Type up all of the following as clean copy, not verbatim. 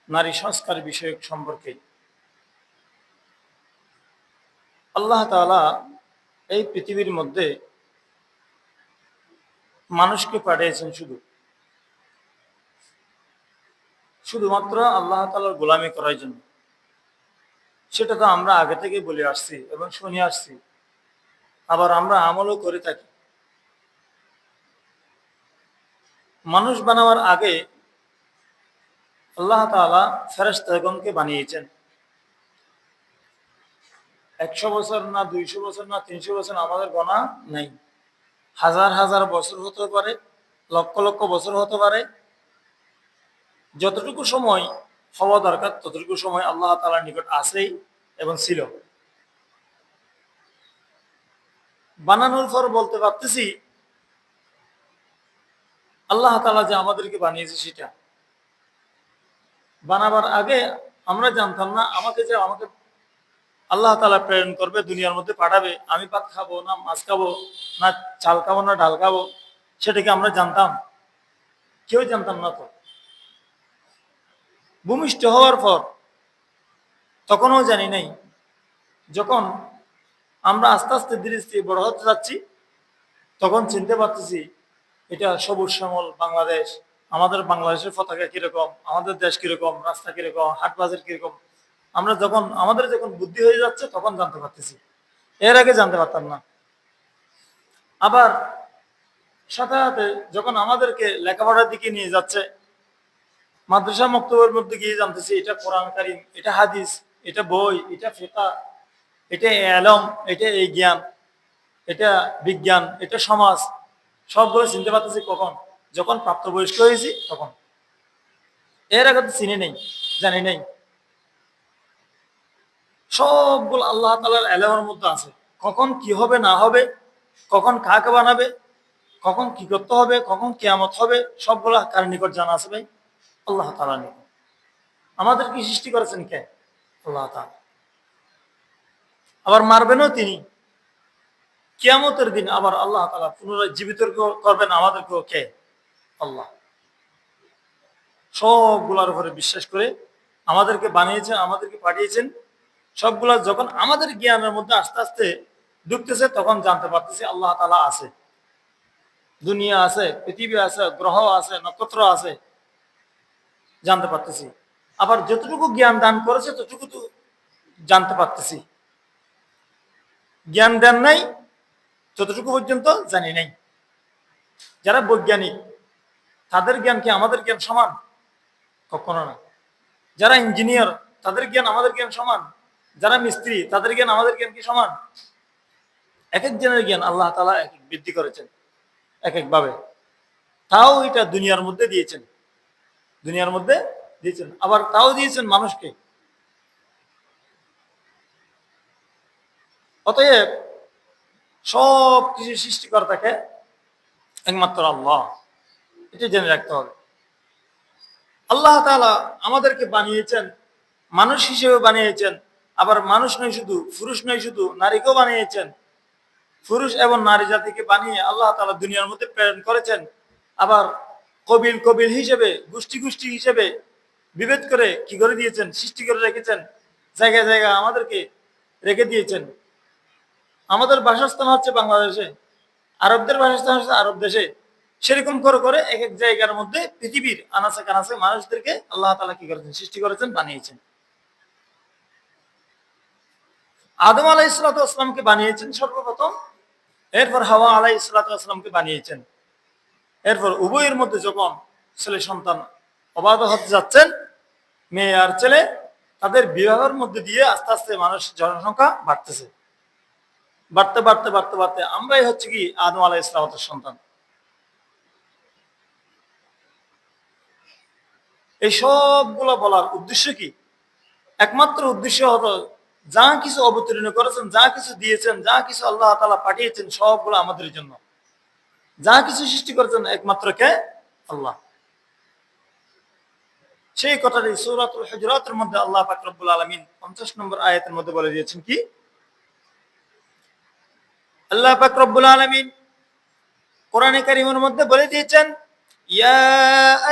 নারী সংস্কার বিষয়ক সম্পর্কে আল্লাহ তাআলা এই পৃথিবীর মধ্যে মানুষকে পাঠিয়েছেন শুধুমাত্র আল্লাহ তাআলার গোলামি করার জন্য। সেটা তো আমরা আগে থেকেই বলে আসছি এবং শুনে আসছি, আবার আমরা আমলও করে থাকি। মানুষ বানাবার আগে আল্লাহ তাআলা ফেরেশতাগণকে বানিয়েছেন। 100 বছর না, 200 বছর না, 300 বছর আমাদের গোনা নেই। হাজার হাজার বছর হতে পারে, লক্ষ লক্ষ বছর হতে পারে। যতটুকু সময় হওয়া দরকার ততটুকু সময় আল্লাহ তাআলার নিকট আছেই এবং ছিল। বানানোর পর বলতে পারতেছি আল্লাহ তাআলা যে আমাদেরকে বানিয়েছে, সেটা বানাবার আগে আমরা জানতাম না আমাকে আল্লাহ তাআলা প্রেরণ করবে, দুনিয়ার মধ্যে পাঠাবে। আমি ভাত খাবো না মাছ খাবো না চাল খাবো না ডাল খাবো, সেটাকে আমরা জানতাম? কেউ জানতাম না। তো ভূমিষ্ঠ হওয়ার পর তখনও জানি নাই। যখন আমরা আস্তে আস্তে ধীরে ধীরে বড় হতে যাচ্ছি, তখন চিনতে পারতেছি এটা সবুজ শ্যামল বাংলাদেশ। আমাদের বাংলাদেশের পতাকা কিরকম, আমাদের দেশ কিরকম, রাস্তা কিরকম, হাট বাজার কিরকম, আমাদের যখন বুদ্ধি হয়ে যাচ্ছে তখন জানতে পারতেছি। এর আগে জানতে পারতাম না। আবার সাথে সাথে যখন আমাদেরকে লেখাপড়ার দিকে নিয়ে যাচ্ছে, মাদ্রাসা মক্তবের মধ্যে গিয়ে জানতেছি এটা কোরআন কারীম, এটা হাদিস, এটা বই, এটা ফিকহ, এটা এলম, এটা এই জ্ঞান, এটা বিজ্ঞান, এটা সমাজ। সবগুলো চিনতে পারতেছি কখন? যখন প্রাপ্তবয়স্ক হয়েছি তখন। এর আগে তো চিনি নেই, জানি নেই। সবগুলো আল্লাহ তাআলার এলেমের মধ্যে আছে। কখন কি হবে না হবে, কখন কাকে বানাবে, কখন কি করতে হবে, কখন কিয়ামত হবে, সবগুলা কার নিকট জানা আছে ভাই? আল্লাহ তাআলার নিকট। আমাদের কি সৃষ্টি করেছেন কে? আল্লাহ তাআলা। আবার মারবেনও তিনি। কিয়ামতের দিন আবার আল্লাহ তাআলা পুনরায় জীবিত করবেন আমাদেরকেও কে? আল্লাহ। সবগুলার উপরে বিশ্বাস করে আমাদেরকে বানিয়েছেন, আমাদেরকে পাঠিয়েছেন। সবগুলা যখন আমাদের জ্ঞানের মধ্যে আস্তে আস্তে ঢুকতেছে, তখন জানতে পারতেছি আল্লাহ তাআলা আছে, দুনিয়া আছে, পৃথিবী আছে, গ্রহ আছে, নক্ষত্র আছে, জানতে পারতেছি। আবার যতটুকু জ্ঞান দান করেছে ততটুকু তো জানতে পারতেছি। জ্ঞান দেন নাই ততটুকু পর্যন্ত জানি নাই। যারা বৈজ্ঞানিক, তাদের জ্ঞান কি আমাদের জ্ঞান সমান? কখনো না। যারা ইঞ্জিনিয়ার, তাদের জ্ঞান আমাদের জ্ঞান সমান? যারা মিস্ত্রি, তাদের জ্ঞান আমাদের জ্ঞান কি সমান? এক এক জনের জ্ঞান আল্লাহ তাআলা এক এক বৃদ্ধি করেছেন এক এক ভাবে। তাও এটা দুনিয়ার মধ্যে দিয়েছেন, দুনিয়ার মধ্যে দিয়েছেন। আবার তাও দিয়েছেন মানুষকে। অতএব সব কিছু সৃষ্টিকর্তাকে একমাত্র আল্লাহ, এটা জেনে রাখতে হবে। আল্লাহ তাআলা আমাদেরকে বানিয়েছেন, মানুষ হিসেবে বানিয়েছেন। আবার মানুষ নয় শুধু, পুরুষ নয় শুধু, নারীকেও বানিয়েছেন। পুরুষ এবং নারী জাতিকে বানিয়ে আল্লাহ তাআলা দুনিয়ার মধ্যে প্রেরণ করেছেন। আবার কবিল কবিল হিসেবে, গোষ্ঠী গোষ্ঠী হিসেবে বিভেদ করে কি করে দিয়েছেন, সৃষ্টি করে রেখেছেন। জায়গায় জায়গায় আমাদেরকে রেখে দিয়েছেন। আমাদের বাসস্থান হচ্ছে বাংলাদেশে, আরবদের বাসস্থান হচ্ছে আরব দেশে। সেরকম করে করে এক এক জায়গার মধ্যে পৃথিবীর আনাচে কানাচে মানুষদেরকে আল্লাহ তাআলা কি করেছেন, সৃষ্টি করেছেন, বানিয়েছেন। আদম আলাইহিস সালাতু ওয়াস সালামকে বানিয়েছেন সর্বপ্রথম, এরপর হাওয়া আলাইহিস সালাতু ওয়াস সালামকে বানিয়েছেন। এরপর উভয়ের মধ্যে যখন ছেলে সন্তান অবাধ হতে যাচ্ছেন, মেয়ে আর ছেলে, তাদের বিবাহের মধ্যে দিয়ে আস্তে আস্তে মানুষ জনসংখ্যা বাড়তেছে। বাড়তে বাড়তে বাড়তে বাড়তে আমরাই হচ্ছে কি আদম আলাইহিস সালামের সন্তান। এই সবগুলো বলার উদ্দেশ্য কি? একমাত্র উদ্দেশ্য হলো যা কিছু অবতীর্ণ করেছেন, যা কিছু দিয়েছেন, যা কিছু আল্লাহ তাআলা পাঠিয়েছেন, সবগুলো আমাদের জন্য। যা কিছু সৃষ্টি করেছেন একমাত্র কে? আল্লাহ। সেই কথাটি সূরাতুল হুজুরাতের মধ্যে আল্লাহ পাক রব্বুল আলামিন 50 নম্বর আয়াতের মধ্যে বলে দিয়েছেন কি? আল্লাহ পাক রব্বুল আলামিন কোরআনে কারীমের মধ্যে বলে দিয়েছেন, ইয়া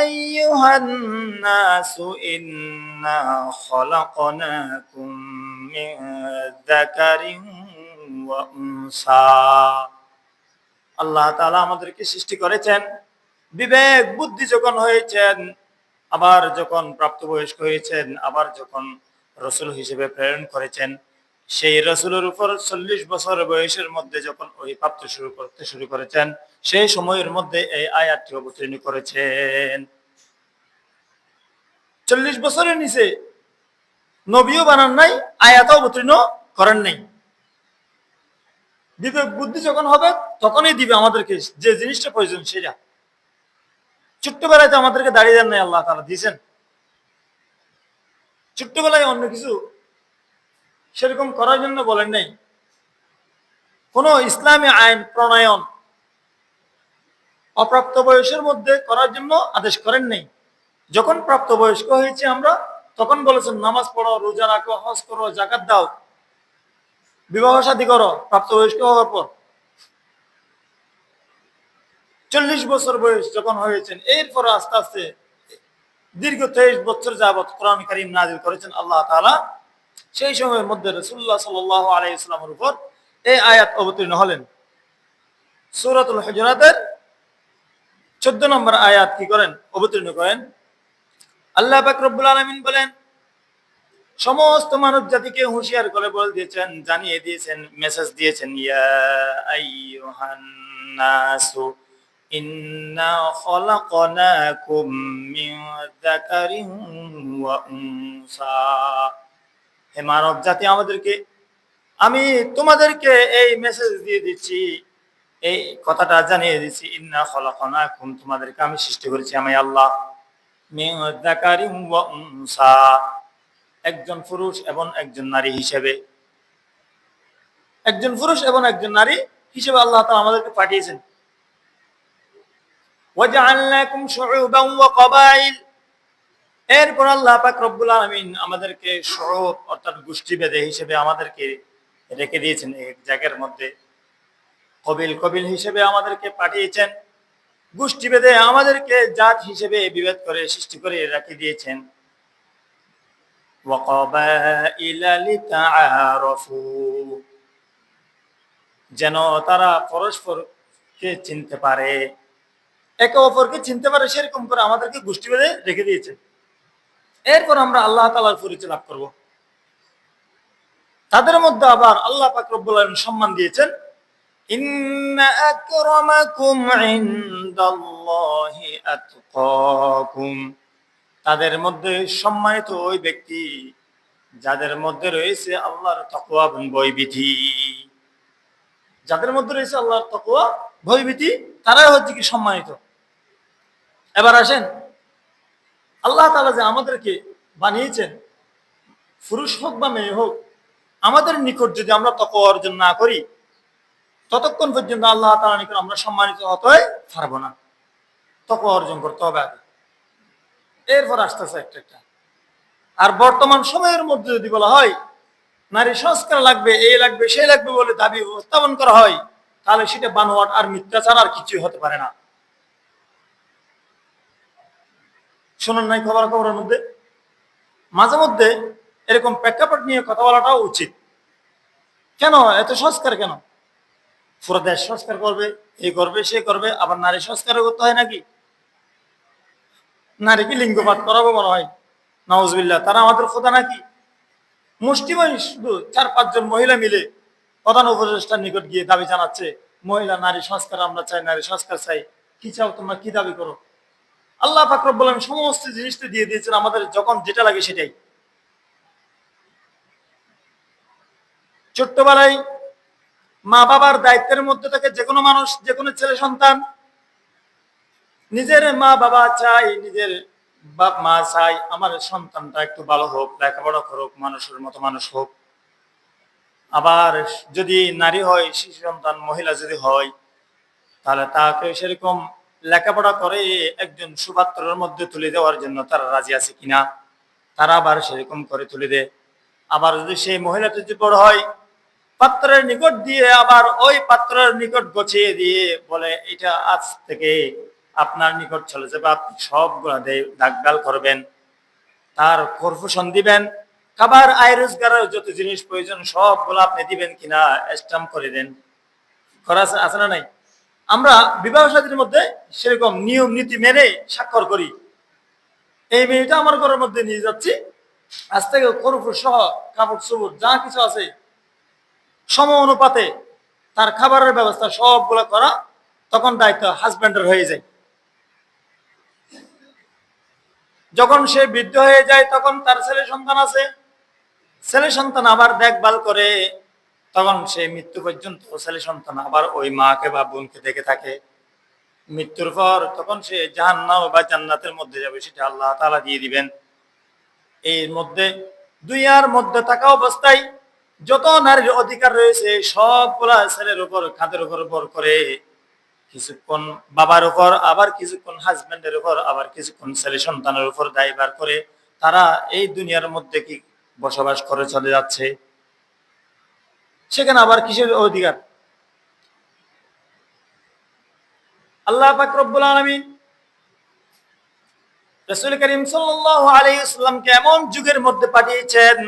আইয়ুহান নাসু ইন্না খলাকনাকুম মিন যাকারিন ওয়া উনসা। আল্লাহ তাআলা আমাদেরকে সৃষ্টি করেছেন, বিবেক বুদ্ধি যখন হয়েছেন, আবার যখন প্রাপ্তবয়স্ক হয়েছেন, আবার যখন রসুল হিসেবে প্রেরণ করেছেন, সেই রসুলের উপর 40 বছর বয়সের মধ্যে যখন ওই প্রাপ্ত করতে শুরু করেছেন, সেই সময়ের মধ্যে এই আয়াতটি অবতীর্ণ করেছেন। 40 বছরের নিচে নবীও বানান নাই, আয়াত অবতীর্ণ করেন নাই। বিবেক বুদ্ধি যখন হবে তখনই দিবে আমাদেরকে যে জিনিসটা প্রয়োজন সেটা। ছোট্টবেলায় তো আমাদেরকে দাঁড়িয়ে দেন নাই, আল্লাহ তাআলা দিয়েছেন। ছোট্টবেলায় অন্য কিছু সেরকম করার জন্য বলেন নাই। কোন ইসলামী আইন প্রণয়ন অপ্রাপ্ত বয়সের মধ্যে করার জন্য আদেশ করেন নাই। যখন প্রাপ্তবয়স্ক হয়েছে আমরা, তখন বলেছেন নামাজ পড়ো, রোজা রাখো, হজ করো, যাকাত দাও, বিবাহ শাদী করো প্রাপ্তবয়স্ক হওয়ার পর। 40 বছর বয়স যখন হয়েছেন, এরপর আস্তে আস্তে দীর্ঘ 23 বছর যাবৎ কোরআন কারীম নাযিল করেছেন আল্লাহ তাআলা। সেই সময়ের মধ্যে রাসূলুল্লাহ সাল্লাল্লাহু আলাইহি ওয়াসাল্লামের উপর এই আয়াত অবতীর্ণ হলেন। সূরাতুল হুজুরাতের 14 নম্বর আয়াত কি করেন অবতীর্ণ করেন। আল্লাহ পাক রব্বুল আলামিন বলেন, সমস্ত মানব জাতিকে হুঁশিয়ার করে বলে দিয়েছেন, জানিয়ে দিয়েছেন, মেসেজ দিয়েছেন, ইয়া আইয়ুহান নাসু ইন্না খলাকনাকুম মিন যাকারিন ওয়া উনসা। হে মানব জাতি, আমি তোমাদেরকে এই মেসেজ দিয়ে দিচ্ছি, এই কথাটা জানিয়ে দিচ্ছি, ইন্না খলাকনাকুম, তোমাদেরকে আমি সৃষ্টি করেছি আমি আল্লাহ, মিন যাকারিন ওয়া উনসা, একজন পুরুষ এবং একজন নারী হিসেবে। একজন পুরুষ এবং একজন নারী হিসেবে আল্লাহ তাআলা আমাদেরকে পাঠিয়েছেন। ওয়াজআলনাকুম শুউবান ওয়া ক্বাবাইল, এরপর আল্লাহ পাক রব্বুল আলামিন আমাদেরকে শুউব অর্থাৎ গোষ্ঠী ভেদে হিসেবে আমাদেরকে রেখে দিয়েছেন এক জায়গার মধ্যে। কবিল কবিল হিসেবে আমাদেরকে পাঠিয়েছেন, গোষ্ঠী ভেদে আমাদেরকে জাত হিসেবে বিভেদ করে সৃষ্টি করে রেখে দিয়েছেন। ওয়া ক্বাবাইলা লিতাআরাফু, যেন তারা পরস্পরকে চিনতে পারে, একে অপরকে চিনতে পারে, সেরকম করে আমাদেরকে গোষ্ঠী বেঁধে রেখে দিয়েছেন। এরপর আমরা আল্লাহ তাআলার পরিচয় লাভ করব। তাদের মধ্যে আবার আল্লাহ পাক রব্বুল আলামিন সম্মান দিয়েছেন, ইন্না আকরামাকুম ইনদাল্লাহি আতকাকুম, তাদের মধ্যে সম্মানিত ওই ব্যক্তি যাদের মধ্যে রয়েছে আল্লাহর তাকওয়া এবং ভয়ভীতি। যাদের মধ্যে রয়েছে আল্লাহর তাকওয়া ভয়ভীতি, তারাই হচ্ছে কি সম্মানিত। এবার আসেন, আল্লাহ তাআলা যে আমাদেরকে বানিয়েছেন, পুরুষ হোক বা মেয়ে হোক, আমাদের নিকট যদি আমরা তাকওয়া অর্জন না করি, ততক্ষণ পর্যন্ত আল্লাহ তাআলার নিকট আমরা সম্মানিত হতে পারবো না। তাকওয়া অর্জন করতে হবে আগে, এরপর আসতেছে একটা একটা। আর বর্তমান সময়ের মধ্যে যদি বলা হয় নারী সংস্কার লাগবে, এই লাগবে, সেই লাগবে বলে দাবি উপস্থাপন করা হয়, তাহলে সেটা বানোয়াট আর মিথ্যাচার আর কিছুই হতে পারে না। শোনেন নাই খবরের মধ্যে মাঝে মধ্যে এরকম প্রেক্ষাপট নিয়ে কথা বলাটাও উচিত। কেন এত সংস্কার, কেন পুরো দেশ সংস্কার করবে, এই করবে, সে করবে, আবার নারী সংস্কারও করতে হয় নাকি? নারীকে লিঙ্গপাত করাবো বলা হয়, নাউজুবিল্লাহ। তারা আমাদের খোদা নাকি? মুষ্টিমেয় শুধু 4-5 জন মহিলা মিলে প্রধান উপদেষ্টার নিকট গিয়ে দাবি জানাচ্ছে, মহিলা নারী সংস্কার আমরা চাই, নারী সংস্কার চাই। কি চাও তোমরা, কি দাবি করো? আল্লাহ পাক রব্বুল আলামিন সমস্ত জিনিসটা দিয়ে দিয়েছেন আমাদের, যখন যেটা লাগে সেটাই। ছোট্টবেলায় মা বাবার দায়িত্বের মধ্যে থাকে যে কোনো মানুষ, যে কোনো ছেলে সন্তান নিজের মা বাবা চাই, নিজের বাপ মা চাই আমার সন্তানটা একটু ভালো হোক, লেখাপড়া করুক, মানুষের মতো মানুষ হোক। আবার যদি নারী হয়, শিশু সন্তান, মহিলা যদি হয়, তাহলে তাকে সেরকম লেখাপড়া করে একজন সুপাত্রের মধ্যে তুলে দেওয়ার জন্য তারা রাজি আছে কিনা, তারা আবার সেরকম করে তুলে দেয়। আবার যদি সেই মহিলাটা যদি বড় হয়, পাত্রের নিকট দিয়ে আবার ওই পাত্রের নিকট গছিয়ে দিয়ে বলে, এটা আজ থেকে আপনার নিকট চলে যাবে, আপনি সবগুলা দেখভাল করবেন, তার কর্পোরেশন দিবেন, খাবার আয় রোজগারের যত জিনিস প্রয়োজন সবগুলো আপনি দিবেন কিনা স্ট্যাম্প করে দেন। করা আছে না নাই? আমরা বিবাহ সাদীর মধ্যে সেরকম নিয়ম নীতি মেনে স্বাক্ষর করি। এই মেয়েটা আমার ঘরের মধ্যে নিয়ে যাচ্ছি, আজ থেকে কর্পোরেট সহ কাপড় চোপড় যা কিছু আছে সম অনুপাতে তার খাবারের ব্যবস্থা সবগুলো করা, তখন দায়িত্ব হাজব্যান্ডের হয়ে যায়। যখন সে বৃদ্ধ হয়ে যায় তখন তার ছেলে সন্তান আছে, ছেলে সন্তান আবার দেখভাল করে, তখন সে মৃত্যু পর্যন্ত ছেলে সন্তান আবার ওই মাকে বা বোনকে দেখে থাকে। মৃত্যুর পর তখন সে জাহান্নাম বা জান্নাতের মধ্যে যাবে, সেটা আল্লাহ তাআলা দিয়ে দিবেন। এর মধ্যে দুনিয়ার মধ্যে থাকা অবস্থায় যত নারীর অধিকার রয়েছে সবগুলা ছেলের উপর খাদের উপর ভর করে, কিছুক্ষণ বাবার উপর, আবার কিছুক্ষণ হাজবেন্ডের উপর, আবার কিছুক্ষণ ছেলে সন্তানের উপর দায়ভার করে তারা এই দুনিয়ার মধ্যে কি বসবাস করে চলে যাচ্ছে। সেখানে আবার কিসের অধিকার? আল্লাহ পাক রব্বুল আলামিন রাসূল করিম সাল্লাল্লাহু আলাইহি ওয়াসাল্লামকে এমন যুগের মধ্যে পাঠিয়েছেন,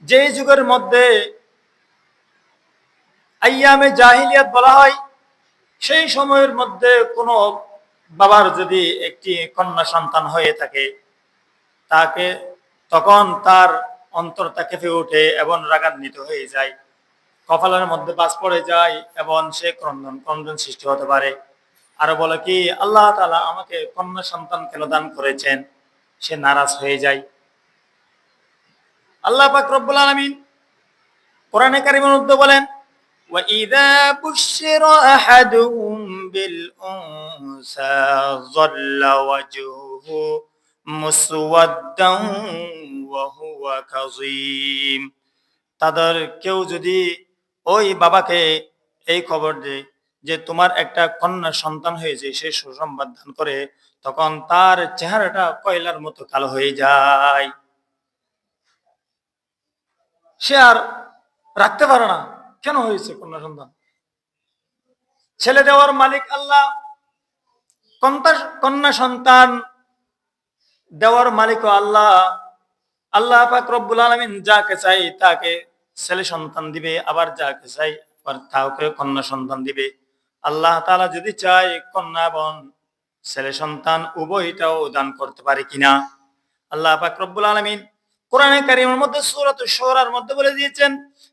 যে যুগের মধ্যে আইয়ামে জাহিলিয়াত বলা হয়। সেই সময়ের মধ্যে কোনো বাবার যদি একটি কন্যা সন্তান হয়ে থাকে, তাকে তখন তার অন্তরটা কেঁপে ওঠে এবং রাগান্বিত হয়ে যায়, কপালের মধ্যে বাজ পড়ে যায় এবং সে ক্রন্দন সৃষ্টি হতে পারে। আর বলে কি, আল্লাহ তাআলা আমাকে কন্যা সন্তান কেন দান করেছেন, সে নারাজ হয়ে যায়। আল্লাহ পাক রব্বুল আলামিন কোরআনে কারীমের মধ্যে বলেন, وَإِذَا بُشِّرَ أَحَدُهُم بِالْأُنثَى ظَلَّ وَجْهُهُ مُسْوَدًّا وَهُوَ كَظِيمٌ। তাদের কেউ যদি ওই বাবাকে এই খবর দেয় যে তোমার একটা কন্যা সন্তান হয়েছে, সে সুসংবাদ দান করে, তখন তার চেহারাটা কয়লার মতো কালো হয়ে যায়, সে আর রাখতে পারে না। কেন হয়েছে কন্যা সন্তান? ছেলে দেওয়ার মালিক আল্লাহ, কন্যা সন্তান দেওয়ার মালিক আল্লাহ। আল্লাহ পাক রব্বুল আলামিন যাকে চাই তাকে ছেলে সন্তান দিবে, আবার যাকে চাই আবার তাকে কন্যা সন্তান দিবে। আল্লাহ তাআলা যদি চায় কন্যা এবং ছেলে সন্তান উভয়টাও দান করতে পারে কিনা, আল্লাহ পাক রব্বুল আলামিন কোরআনে কারীমের মধ্যে সূরাতুশ শুরার মধ্যে বলে দিয়েছেন,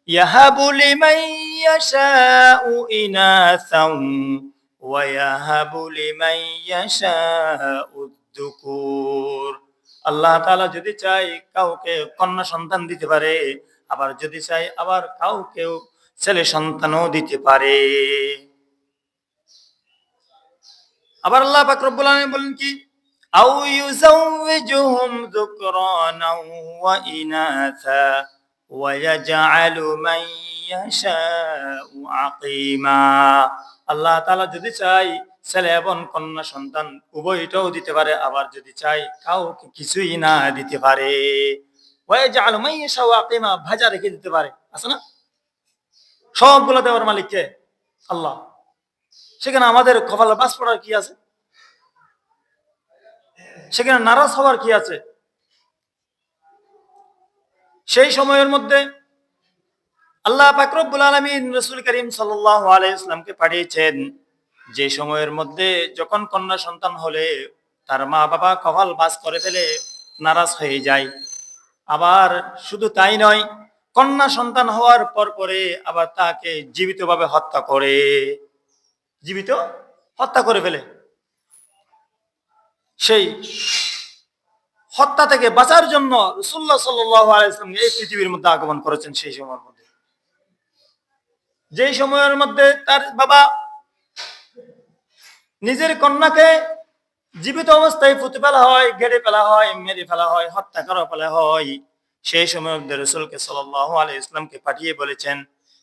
ইয়াহাবু লিমান ইয়াশাউ ইনাসান ওয়া ইয়াহাবু লিমান ইয়াশাউ যুকুর। আল্লাহ তাআলা যদি চাই কাউকে কন্যা সন্তান দিতে পারে, আবার যদি চাই আবার কাউকেও ছেলে সন্তানও দিতে পারে। আবার আল্লাহ পাক রব্বুল আলামিন বলেন কি, আও ইউযাওয়িজুহুম যুকরানাও ওয়া ইনাসা ওয়া ইয়াজআলু মান ইয়াশাউ আকীমা। আল্লাহ তাআলা যদি চাই ছেলে এবং কন্যা সন্তান উভয়টাও দিতে পারে, আবার যদি চাই কাউকে কিছুই না দিতে পারে। ওয়া ইয়াজআলু মান ইয়াশাউ আকীমা, ভাজা রেখে দিতে পারে, আছে না? সবগুলো দেওয়ার মালিক কে? আল্লাহ। সেখানে আমাদের কপালে বাজ পড়ার কি আছে? সেখানে নারাজ হওয়ার কি আছে? সেই সময়ের মধ্যে আল্লাহ পাক রব্বুল আলামিন রাসূল করিম সাল্লাল্লাহু আলাইহি ওয়াসাল্লামকে পাঠিয়েছেন, যে সময়ের মধ্যে যখন কন্যা সন্তান হলে তার মা বাবা কপাল বাজ করে ফেলে, নারাজ হয়ে যায়। আবার শুধু তাই নয়, কন্যা সন্তান হওয়ার পর পরে আবার তাকে জীবিতভাবে হত্যা করে, জীবিত হত্যা করে ফেলে। সেই হত্যা থেকে বাঁচার জন্য রাসূলুল্লাহ সাল্লাল্লাহু আলাইহি ওয়াসাল্লাম এই পৃথিবীর মধ্যে আগমন করেছেন। সেই সময়ের মধ্যে, যেই সময়ের মধ্যে তার বাবা নিজের কন্যাকে জীবিত অবস্থায় পুঁতে ফেলা হয়, গেড়ে ফেলা হয়, মেরে ফেলা হয়, হত্যা করা ফেলা হয়, সেই সময়ের মধ্যে রাসূলকে সাল্লাল্লাহু আলাইহি ওয়াসাল্লামকে পাঠিয়ে বলেছেন,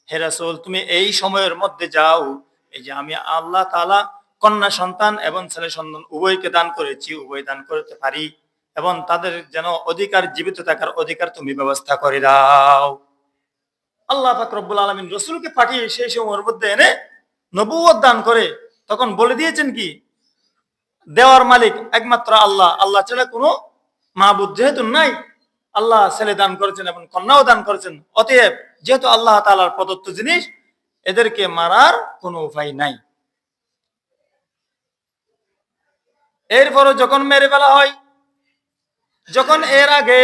হে রাসূল, তুমি এই সময়ের মধ্যে যাও, এই যে আমি আল্লাহ তাআলা কন্যা সন্তান এবং ছেলে সন্তান উভয়কে দান করেছি, উভয় দান করতে পারি, এবং তাদের যেন অধিকার, জীবিত থাকার অধিকার তুমি ব্যবস্থা করে দাও। আল্লাহ পাক রব্বুল আলামিন রাসূলকে পাঠিয়ে সেই সময়ের মধ্যে এনে নবুয়ত দান করে তখন বলে দিয়েছেন কি, দেওয়ার মালিক একমাত্র আল্লাহ, আল্লাহ ছাড়া কোনো মাহবুদ যেহেতু নাই, আল্লাহ ছেলে দান করেছেন এবং কন্যাও দান করেছেন, অতএব যেহেতু আল্লাহ তাআলার প্রদত্ত জিনিস, এদেরকে মারার কোনো উপায় নাই। এরপরও যখন মেরে ফেলা হয়, যখন এর আগে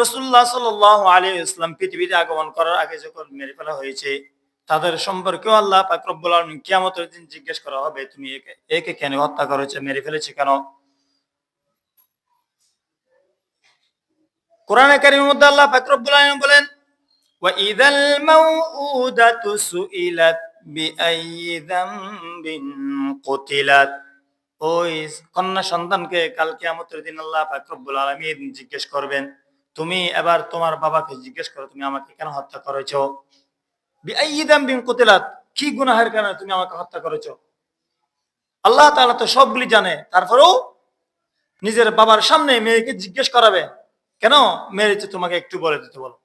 রাসূলুল্লাহ সাল্লাল্লাহু আলাইহি ওয়াসাল্লাম পৃথিবীতে আগমন করার আগে যখন মেরে ফেলা হয়েছে, তাদের সম্পর্কেও আল্লাহ পাক রব্বুল আলামিন কিয়ামতের দিন জিজ্ঞেস করা হবে, তুমি একে একে কেন হত্যা করেছো, মেরে ফেলেছো কেন? কোরআনে কারীমের মধ্যে আল্লাহ পাক রব্বুল আলামিন বলেন, ওয়া ইযাল মাউউদাতু সুইলাত বিআইয়ি যামবিন কুতিলাত। ওই কন্যা সন্তানকে কাল কিয়ামতের দিন আল্লাহ পাক রব্বুল আলামিন জিজ্ঞেস করবেন, তুমি এবার তোমার বাবাকে জিজ্ঞেস করো, তুমি আমাকে কেন হত্যা করেছো? বিআইয়ি যামবিন কুতিলাত, কি গুনাহের কারণে তুমি আমাকে হত্যা করেছো? আল্লাহ তাআলা তো সবগুলি জানে, তারপরেও নিজের বাবার সামনে মেয়েকে জিজ্ঞেস করাবে, কেন মেরেছে তোমাকে একটু বলে দিতে বলো।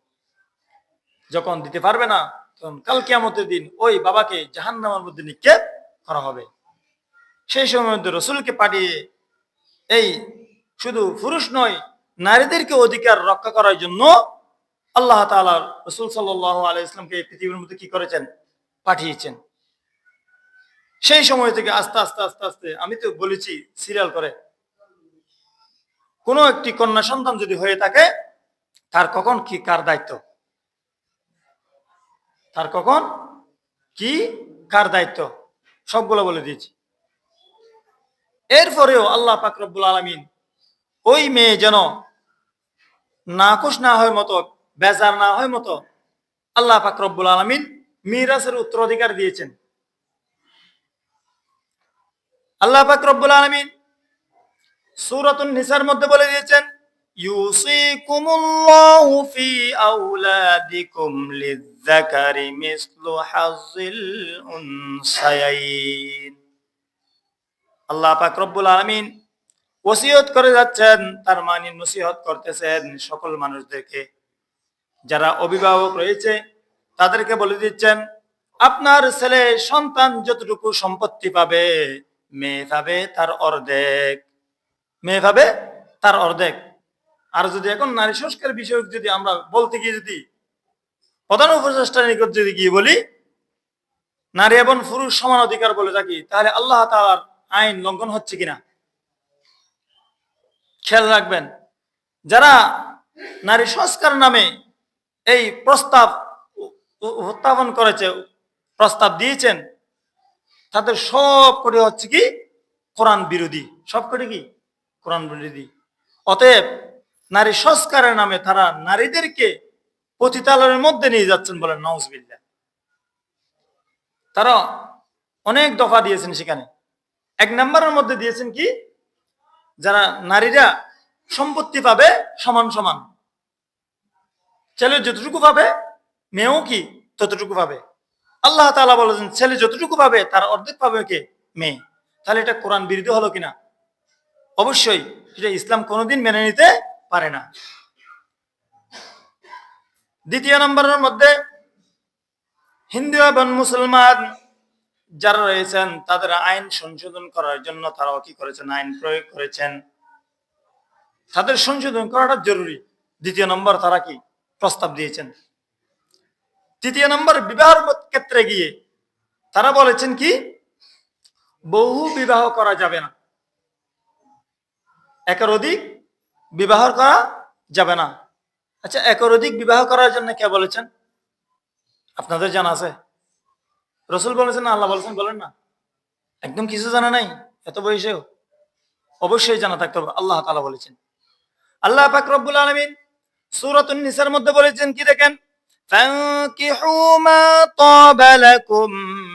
যখন দিতে পারবে না, তখন কাল কিয়ামতের দিন ওই বাবাকে জাহান্নামের মধ্যে নিক্ষেপ করা হবে। সেই সময় মধ্যে রসুলকে পাঠিয়ে এই শুধু পুরুষ নয়, নারীদেরকে অধিকার রক্ষা করার জন্য আল্লাহ তাআলা রসুল সাল্লাল্লাহু আলাইহি ইসলামকে এই পৃথিবীর মধ্যে কি করেছেন, পাঠিয়েছেন। সেই সময় থেকে আস্তে আস্তে আস্তে আস্তে, আমি তো বলেছি সিরিয়াল করে, কোনো একটি কন্যা সন্তান যদি হয়ে থাকে, তার কখন কি কার দায়িত্ব, তার কখন কি কার দায়িত্ব, সবগুলো বলে দিয়েছি। এরপরেও আল্লাহ পাক রব্বুল আলামিন ওই মেয়ে যেন নাখুশ না হয় মতো, বেজার না হয় মতো, আল্লাহ পাক রব্বুল আলামিন মিরাসের উত্তরাধিকার দিয়েছেন। আল্লাহ পাক রব্বুল আলামিন সূরাতুন নিসার মধ্যে বলে দিয়েছেন, ইউসিকুমুল্লাহু ফি আওলাদিকুম লিয-যাকারি মিসলু হাযিল উনসায়াইন। আল্লাহ পাক রব্বুল আলামিন ওসিয়ত করে যাচ্ছেন, তার মানে নসিহত করতেছেন সকল মানুষদেরকে, যারা অভিভাবক রয়েছে তাদেরকে বলে দিচ্ছেন, আপনার ছেলে সন্তান যতটুকু সম্পত্তি পাবে, মেয়ে পাবে তার অর্ধেক, মেয়ে পাবে তার অর্ধেক। আর যদি এখন নারী সংস্কার বিষয়ক যদি আমরা বলতে গিয়ে যদি প্রধান উপদেষ্টার নিকট যদি গিয়ে বলি নারী এবং পুরুষ সমান অধিকার বলে থাকি, তাহলে আল্লাহ তাআলার আইন লঙ্ঘন হচ্ছে কিনা খেয়াল রাখবেন। যারা নারী সংস্কার নামে এই প্রস্তাব উত্থাপন করেছে, প্রস্তাব দিয়েছেন, তাদের সব করে হচ্ছে কি কোরআন বিরোধী, সব করে কি কোরআন বিরোধী। অতএব নারী সংস্কারের নামে তারা নারীদেরকে পতিতালয়ের মধ্যে নিয়ে যাচ্ছেন, বলেন নাউজুবিল্লাহ। তারা অনেক দফা দিয়েছেন সেখানে। এক নম্বরের মধ্যে দিয়েছেন কি, যারা নারীরা সম্পত্তি পাবে সমান সমান, ছেলে যতটুকু পাবে মেয়েও কি ততটুকু পাবে। আল্লাহ তাআলা বলেছেন ছেলে যতটুকু পাবে তার অর্ধেক পাবে কে, মেয়ে। তাহলে এটা কোরআন বিরোধী হলো কিনা? অবশ্যই এটা ইসলাম কোনোদিন মেনে নিতে পারে না। দ্বিতীয় নম্বরের মধ্যে হিন্দু এবং মুসলমান যারা রয়েছেন তাদের আইন সংশোধন করার জন্য তারাও কি করেছেন, আইন প্রয়োগ করেছেন। তাদের সংশোধন করাটা জরুরি। দ্বিতীয় নম্বর তারা কি প্রস্তাব দিয়েছেন। তৃতীয় নম্বর বিবাহের ক্ষেত্রে গিয়ে তারা বলেছেন কি, বহু বিবাহ করা যাবে না, একের অধিক বিবাহ করা যাবে না। আচ্ছা, একের অধিক বিবাহ করার জন্য কে বলেছেন? আপনাদের জানা আছে? রসুল বলেছেন না আল্লাহ বলেছেন? বলেন না। একদম কিছু জানা নাই এত বয়সেও? অবশ্যই জানা থাকতে হবে। আল্লাহ তাআলা বলেছেন। আল্লাহ পাক রব্বুল আলামিন সূরাতুন নিসার মধ্যে বলেছেন কি দেখেন, ফানকিহু মা তাবা লাকুম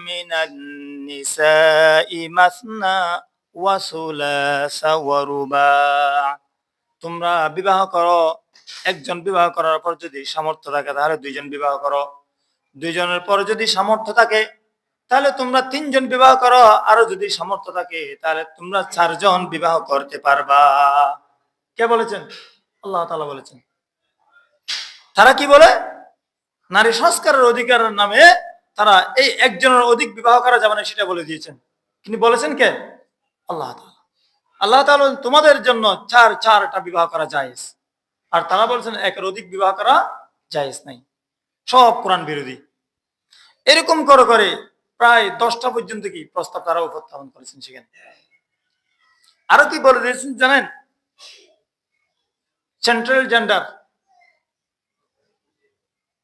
মিনান নিসাই মাসনা ওয়া সুলাসা ওয়া রুবা। তোমরা বিবাহ করো, একজন বিবাহ করার পর যদি সামর্থ্য থাকে তাহলে দুইজন বিবাহ করো, দুইজনের পর যদি সামর্থ্য থাকে তাহলে তোমরা তিনজন বিবাহ করো, আরো যদি সামর্থ্য থাকে তাহলে তোমরা চারজন বিবাহ করতে পারবা। কে বলেছেন? আল্লাহ তাআলা বলেছেন। তারা কি বলে, নারী সংস্কারের অধিকারের নামে তারা এই একজনের অধিক বিবাহ করা যাবে না সেটা বলে দিয়েছেন। কিন্তু বলেছেন কে? আল্লাহ তাআলা। আল্লাহ তাআলা তোমাদের জন্য চারটা বিবাহ করা জায়েজ, আর তারা বলছেন একের অধিক বিবাহ করা জায়েজ নাই। সব কোরআন বিরোধী। এরকম করে করে প্রায় 10টা পর্যন্ত কি প্রস্তাব তারা উপস্থাপন করেছেন সেখানে। আরো কি বলে দিয়েছেন জানেন? সেন্ট্রাল জেন্ডার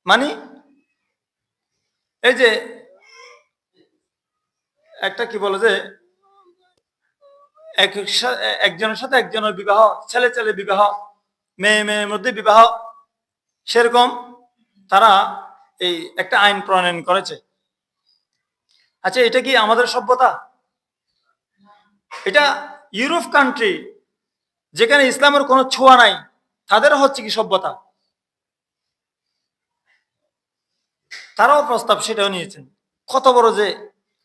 মানে এই যে একটা কি বলে যে একজনের সাথে একজনের বিবাহ, ছেলে ছেলে বিবাহ, মেয়ে মেয়ের মধ্যে বিবাহ, সেরকম তারা এই একটা আইন প্রণয়ন করেছে। আচ্ছা, এটা কি আমাদের সভ্যতা? এটা ইউরোপ কান্ট্রি যেখানে ইসলামের কোনো ছোঁয়া নাই, তাদের হচ্ছে কি সভ্যতা? তারাও প্রস্তাব সেটাও নিয়েছেন। কত বড় যে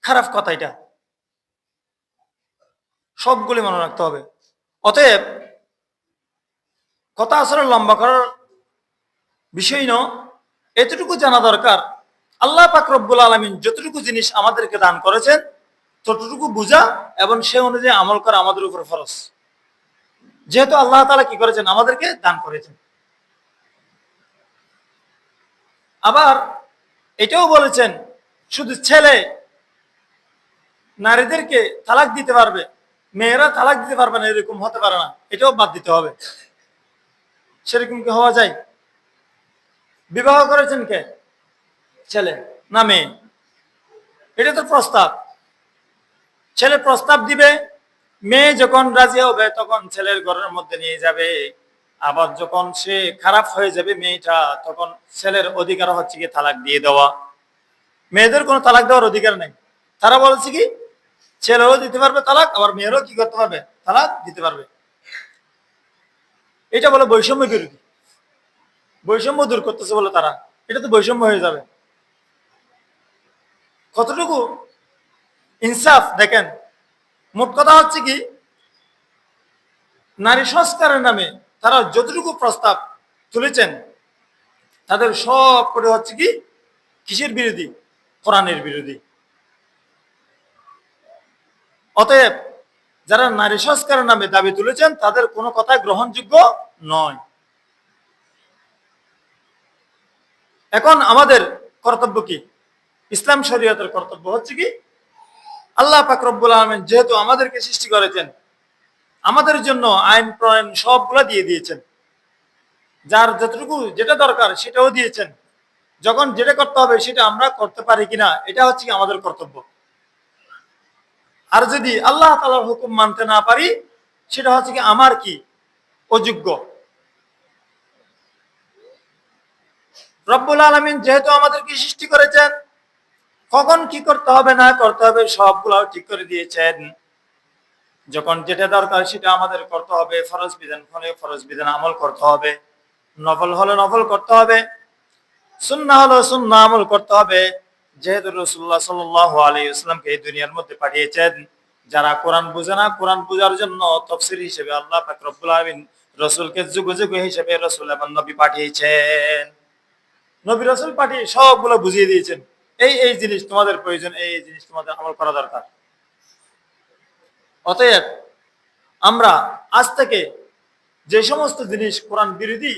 খারাপ কথা! এটা সবগুলি মনে রাখতে হবে। অতএব কথা আসলে লম্বা করার বিষয় নয়, এতটুকু জানা দরকার, আল্লাহ পাক রব্বুল আলামিন যতটুকু জিনিস আমাদেরকে দান করেছেন ততটুকু বুঝা এবং সে অনুযায়ী আমল করা আমাদের উপর ফরজ। যেহেতু আল্লাহ তাআলা কি করেছেন? আমাদেরকে দান করেছেন। আবার এটাও বলেছেন শুধু ছেলে নারীদেরকে তালাক দিতে পারবে, মেয়েরা তালাক দিতে পারবে না, এরকম হতে পারে না, এটাও বাদ দিতে হবে। সেরকম কি হওয়া যায়? বিবাহ করেছেন কে? ছেলে না মেয়ে? এটা তো প্রস্তাব। ছেলে প্রস্তাব দিবে, মেয়ে যখন রাজি হবে তখন ছেলের ঘরের মধ্যে নিয়ে যাবে। আবার যখন সে খারাপ হয়ে যাবে মেয়েটা, তখন ছেলের অধিকার হচ্ছে কি তালাক দিয়ে দেওয়া। মেয়েদের কোনো তালাক দেওয়ার অধিকার নেই। তারা বলছে কি ছেলেও দিতে পারবে তালাক, আবার মেয়েরও কি করতে পারবে? তালাক দিতে পারবে। এটা বলে বৈষম্য বিরোধী, বৈষম্য দূর করতেছে বলে তারা। এটা তো বৈষম্য হয়ে যাবে। কতটুকু ইনসাফ দেখেন। মোট কথা হচ্ছে কি, নারী সংস্কারের নামে তারা যতটুকু প্রস্তাব তুলেছেন তাদের সব করে হচ্ছে কি কিসের বিরোধী? কোরআনের বিরোধী। অতএব যারা নারী সংস্কারের নামে দাবি তুলেছেন তাদের কোনো কথা গ্রহণযোগ্য নয়। এখন আমাদের কর্তব্য কি? ইসলাম শরীয়তের কর্তব্য হচ্ছে কি, আল্লাহ পাক রব্বুল আলামিন যেহেতু আমাদেরকে সৃষ্টি করেছেন, আমাদের জন্য আইন প্রণয়ন সবগুলা দিয়ে দিয়েছেন। যার যতটুকু যেটা দরকার সেটাও দিয়েছেন। যখন যেটা করতে হবে সেটা আমরা করতে পারি কিনা, এটা হচ্ছে কি আমাদের কর্তব্য। আর যদি আল্লাহ তাআলার হুকুম মানতে না পারি, সেটা হচ্ছে কি আমার কি অযোগ্য। রব্বুল আলামিন যেহেতু আমাদেরকে সৃষ্টি করেছেন, কখন কি করতে হবে না করতে হবে সবগুলাও ঠিক করে দিয়েছেন। যখন যেটা দরকার সেটা আমাদের করতে হবে, ফরজ বিধান হলে ফরজ বিধান আমল করতে হবে, নফল হলে নফল করতে হবে, সুন্নাহ হলে সুন্নাহ আমল করতে হবে। যেহেতু রাসূলুল্লাহ সাল্লাল্লাহু আলাইহি ওয়াসাল্লামকে এই দুনিয়ার মধ্যে পাঠিয়েছেন, যারা কোরআন বুঝে না, কোরআন বোঝার জন্য তাফসীর হিসেবে আল্লাহ পাক রব্বুল আলামিন রাসূলকে যুগে যুগে হিসেবে রাসূল এবং নবী পাঠিয়েছেন। নবী রাসূল পাঠিয়ে সবগুলো বুঝিয়ে দিয়েছেন, এই এই জিনিস তোমাদের প্রয়োজন, এই এই জিনিস তোমাদের আমল করা দরকার। অতএব আমরা আজ থেকে যে সমস্ত জিনিস কোরআন বিরোধী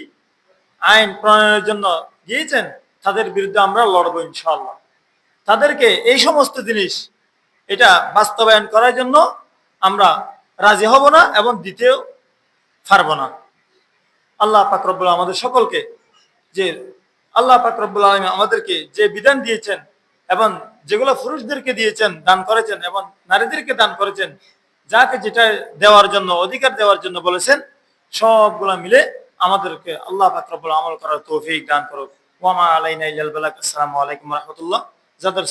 আইন প্রণয়নের জন্য দিয়েছেন তাদের বিরুদ্ধে আমরা লড়বো ইনশাআল্লাহ। তাদেরকে এই সমস্ত জিনিস এটা বাস্তবায়ন করার জন্য আমরা রাজি হব না এবং দিতেও পারবো না। আল্লাহ পাক রব্বুল আমাদের সকলকে, যে আল্লাহ পাক রব্বুল আলামিন আমাদেরকে যে বিধান দিয়েছেন এবং যেগুলো পুরুষদেরকে দিয়েছেন, দান করেছেন, এবং নারীদেরকে দান করেছেন, যাকে যেটা দেওয়ার জন্য অধিকার দেওয়ার জন্য বলেছেন, সবগুলা মিলে আমাদেরকে আল্লাহ পাক রব্বুল আমল করার তৌফিক দান করুক। ওয়া মা আলাইনা ইল্লাল বালাগ। আসসালামু আলাইকুম ওয়া রাহমাতুল্লাহ। যাদের